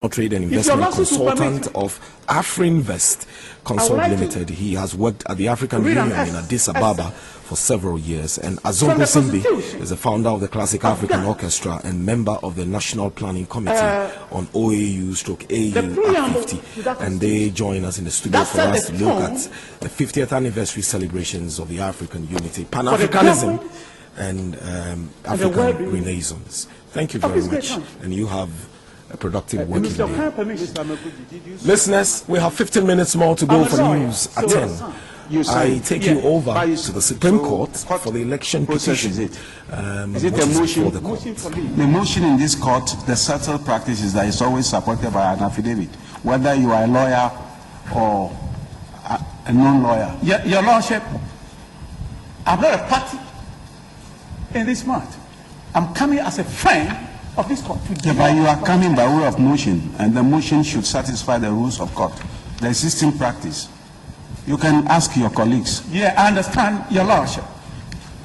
Trade and Investment Consultant of Afrinvest Consult Limited. He has worked at the African Union in Addis Ababa for several years. And Azongo Simbi is the founder of the Classic African Orchestra and member of the National Planning Committee on OAU/AU at 50. And they join us in the studio for us to look at the 50th anniversary celebrations of the African unity, Pan-Africanism and African Renaissance. Thank you very much. And you have a productive working day. Listeners, we have 15 minutes more to go for news at 10. I take you over to the Supreme Court for the election petition. Is it a motion? The motion in this court, the settled practice is that it's always supported by an affidavit, whether you are a lawyer or a non-lawyer. Your Lordship, I'm not a party in this matter. I'm coming as a friend of this court. Yeah, but you are coming by way of motion, and the motion should satisfy the rules of court, the existing practice. You can ask your colleagues. Yeah, I understand, Your Lordship.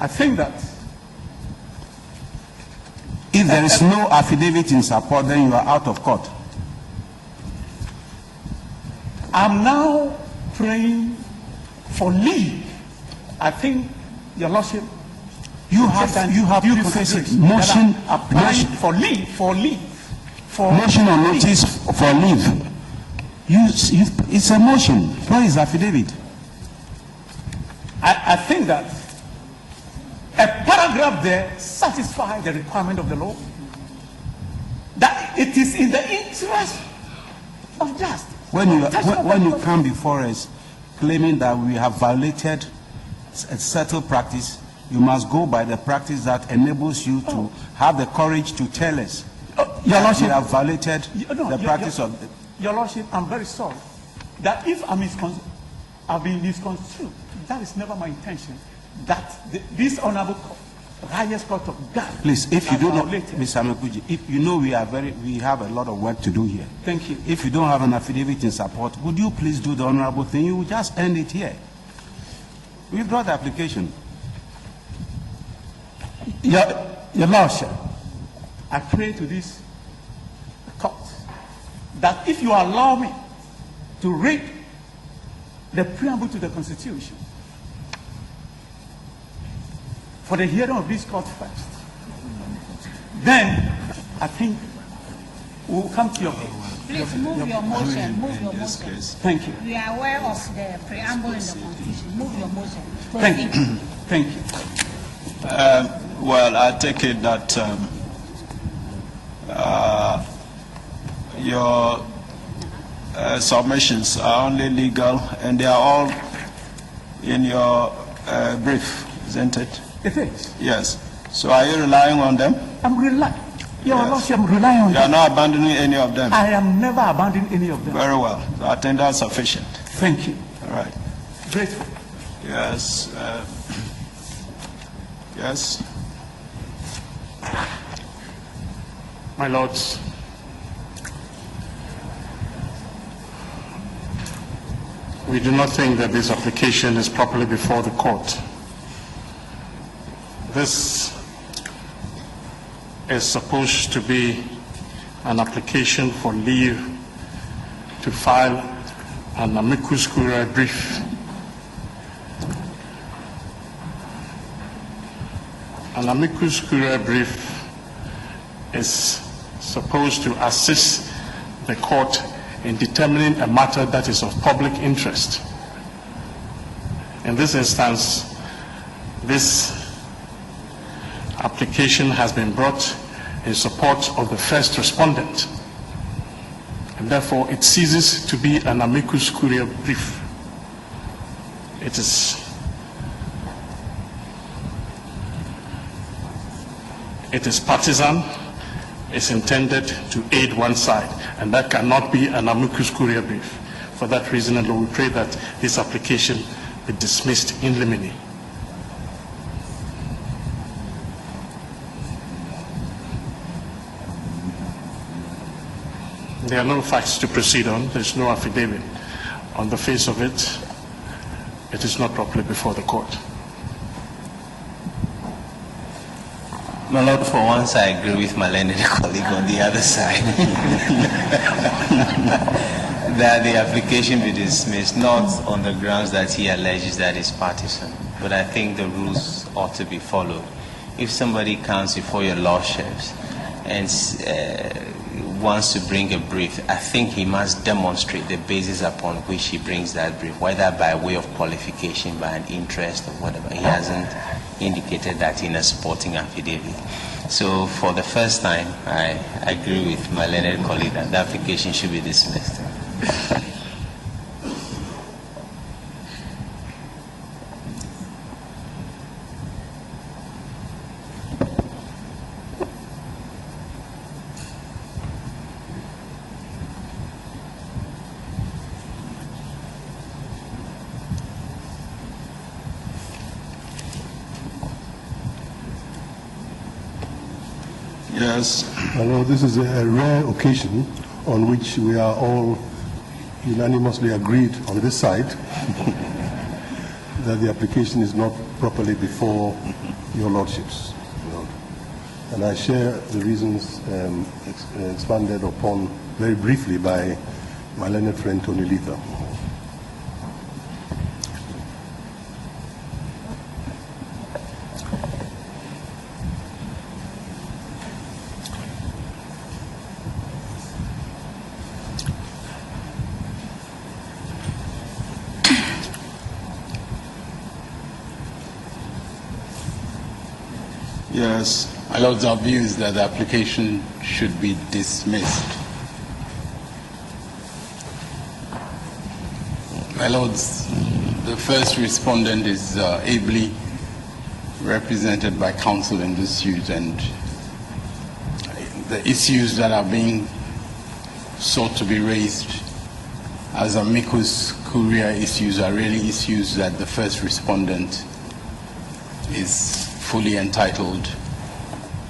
I think that if there is no affidavit in support, then you are out of court. I'm now praying for leave. I think, Your Lordship, you have motion for leave motion or notice for leave. It's a motion. Where is affidavit? I think that a paragraph there satisfies the requirement of the law, that it is in the interest of justice. When you come before us claiming that we have violated a settled practice, you must go by the practice that enables you to have the courage to tell us Your Lordship, we have violated the practice of... Your Lordship, I'm very sorry that if I've been misconstrued, that is never my intention, that this honorable court, highest court of God... Please, if you don't know, Mr. Amekudzi, if you know we have a lot of work to do here. Thank you. If you don't have an affidavit in support, would you please do the honorable thing? You will just end it here. Withdraw the application. Your Lordship, I pray to this court that if you allow me to read the preamble to the Constitution for the hearing of this court first, then I think we'll come to your case. Please move your motion. Move your motion. Thank you. We are aware of the preamble in the Constitution. Move your motion. Thank you. Thank you. Well, I take it that your submissions are only legal and they are all in your brief, isn't it? It is. Yes. So are you relying on them? I'm relying. Your Lordship, I'm relying on them. You are not abandoning any of them? I am never abandoning any of them. Very well. So I think that's sufficient. Thank you. All right. Grateful. Yes. Yes. My lords, we do not think that this application is properly before the court. This is supposed to be an application for leave to file an amicus curiae brief. An amicus curiae brief is supposed to assist the court in determining a matter that is of public interest. In this instance, this application has been brought in support of the first respondent, and therefore it ceases to be an amicus curiae brief. It is partisan. Is intended to aid one side, and that cannot be an amicus curiae brief. For that reason alone, we pray that this application be dismissed in limine. There are no facts to proceed on. There is no affidavit. On the face of it, it is not properly before the court. My Lord, for once I agree with my learned colleague on the other side. that the application be dismissed, not on the grounds that he alleges that it's partisan, but I think the rules ought to be followed. If somebody comes before your lordships and wants to bring a brief, I think he must demonstrate the basis upon which he brings that brief, whether by way of qualification, by an interest, or whatever. He hasn't indicated that in a supporting affidavit. So for the first time, I agree with my learned colleague that the application should be dismissed. Yes. I know this is a rare occasion on which we are all unanimously agreed on this side that the application is not properly before your lordships. And I share the reasons expanded upon very briefly by my learned friend Tony Letha. Yes. My Lord's, our view is that the application should be dismissed. My Lords, the first respondent is ably represented by counsel in this suit, and the issues that are being sought to be raised as amicus curiae issues are really issues that the first respondent is fully entitled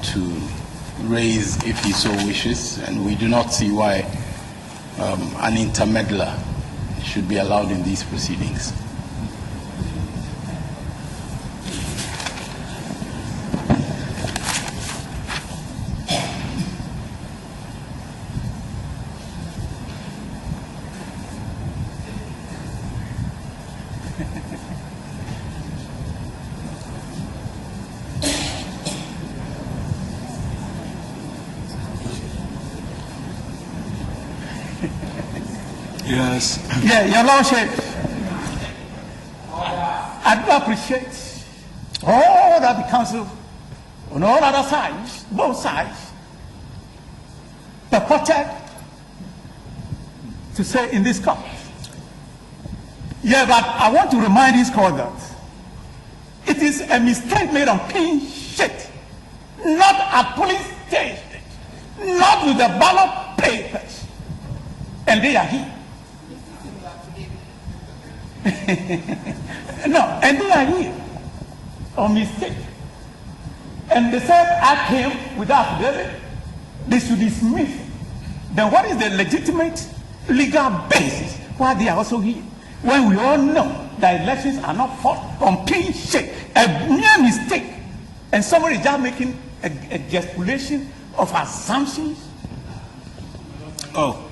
to raise if he so wishes, and we do not see why an intermeddler should be allowed in these proceedings. Yes. Yeah, your lordship, I do appreciate all that the council on all other sides, both sides, purported to say in this court. Yeah, but I want to remind this court that it is a mistake made on clean sheet, not at police station, not with the ballot papers, and they are here. No, and they are here on mistake. And they said I came without affidavit. They should dismiss. Then what is the legitimate legal basis why they are also here? When we all know that elections are not fought on clean sheet, a mere mistake, and somebody is just making a gesticulation of assumptions. Oh.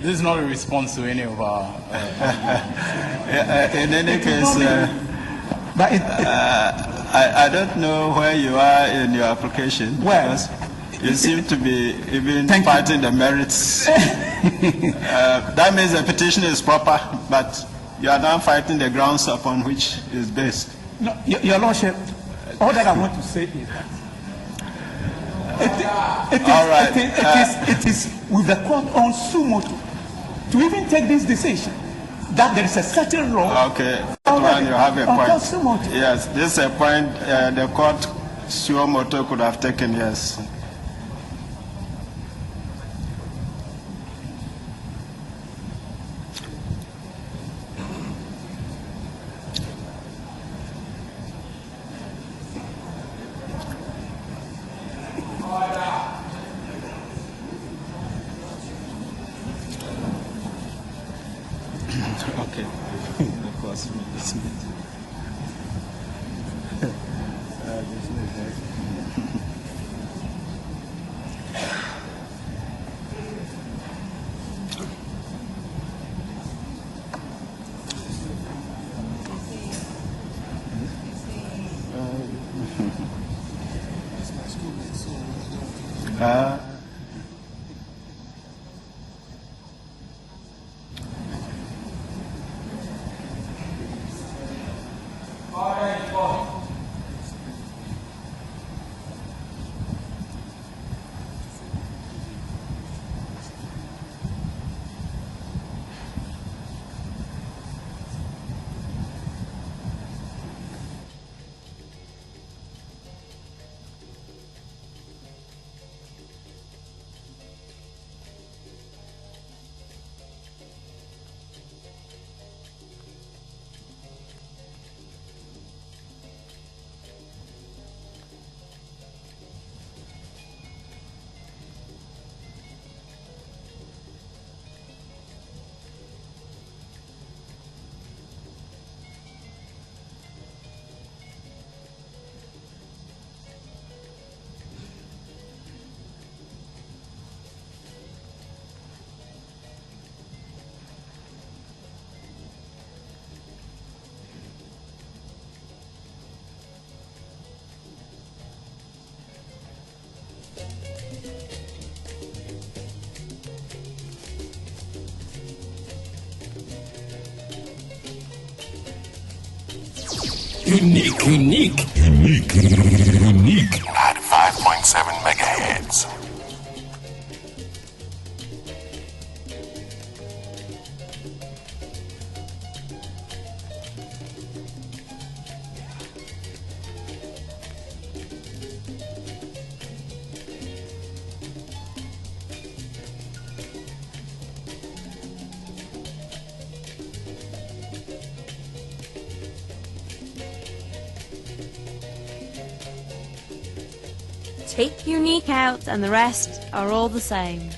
This is not a response to any of our... in any case, I don't know where you are in your application. Well, you seem to be even fighting the merits. That means the petition is proper, but you are now fighting the grounds upon which it is based. No, your lordship, all that I want to say is that it is with the court on suo motu to even take this decision that there is a certain law. Okay, you have a point. Suo motu. Yes, this is a point the court suo motu could have taken, yes. Okay. Of course. Unique at 5.7 megahertz. Take unique out and the rest are all the same.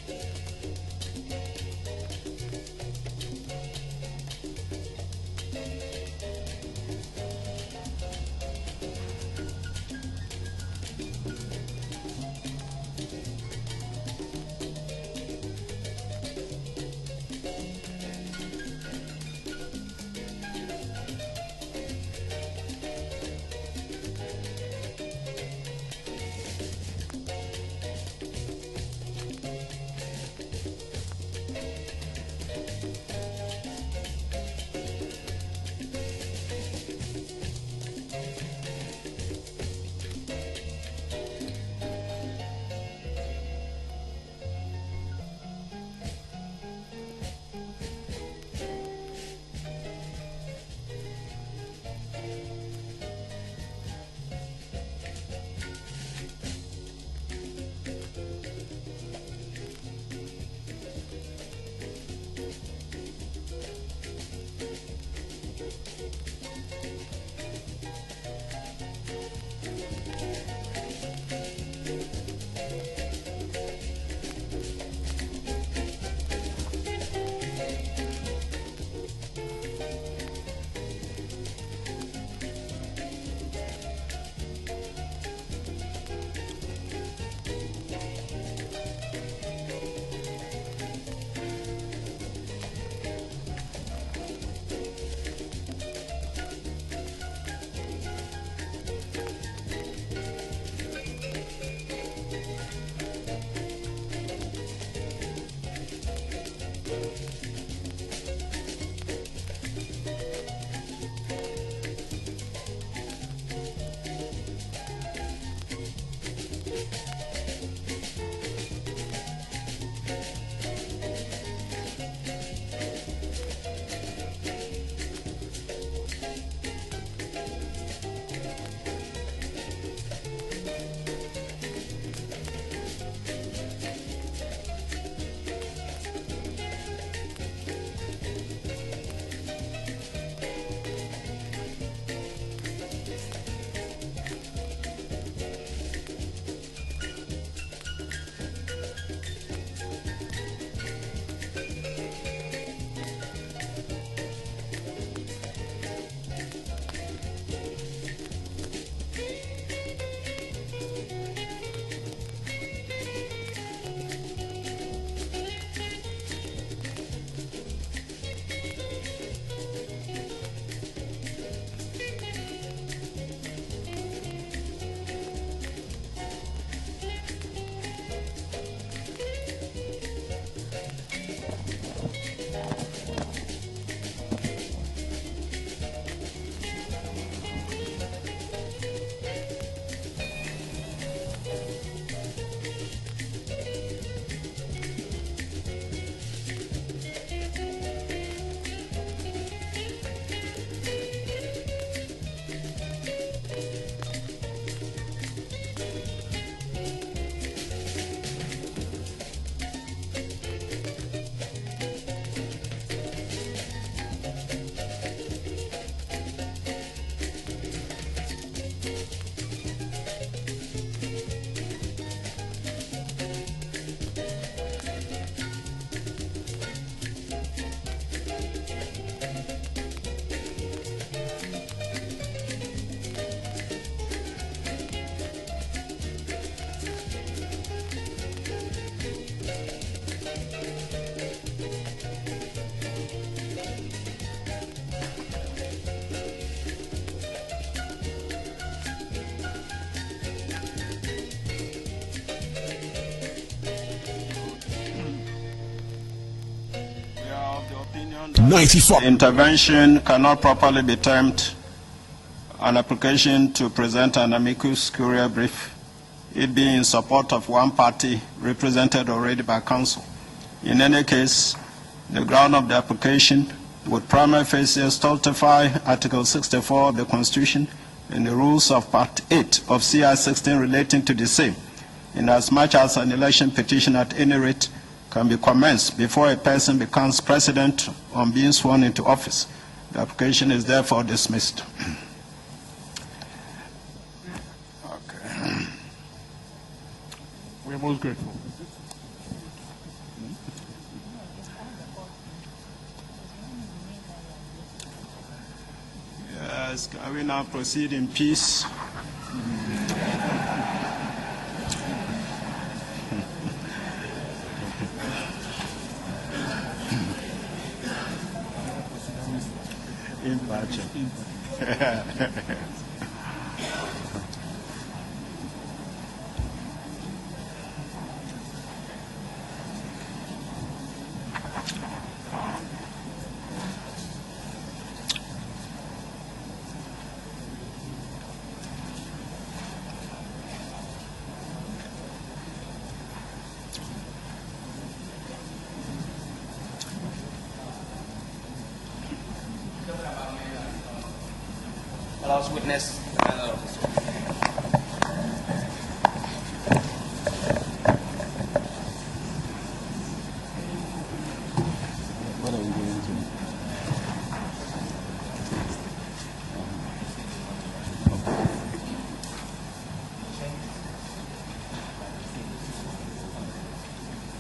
Intervention cannot properly be termed an application to present an amicus curiae brief, it being in support of one party represented already by counsel. In any case, the ground of the application would prima facie stultify Article 64 of the Constitution and the rules of Part 8 of CI 16 relating to the same, inasmuch as an election petition at any rate can be commenced before a person becomes president on being sworn into office. The application is therefore dismissed. Okay. We are most grateful. Yes, can we now proceed in peace? Allows witness.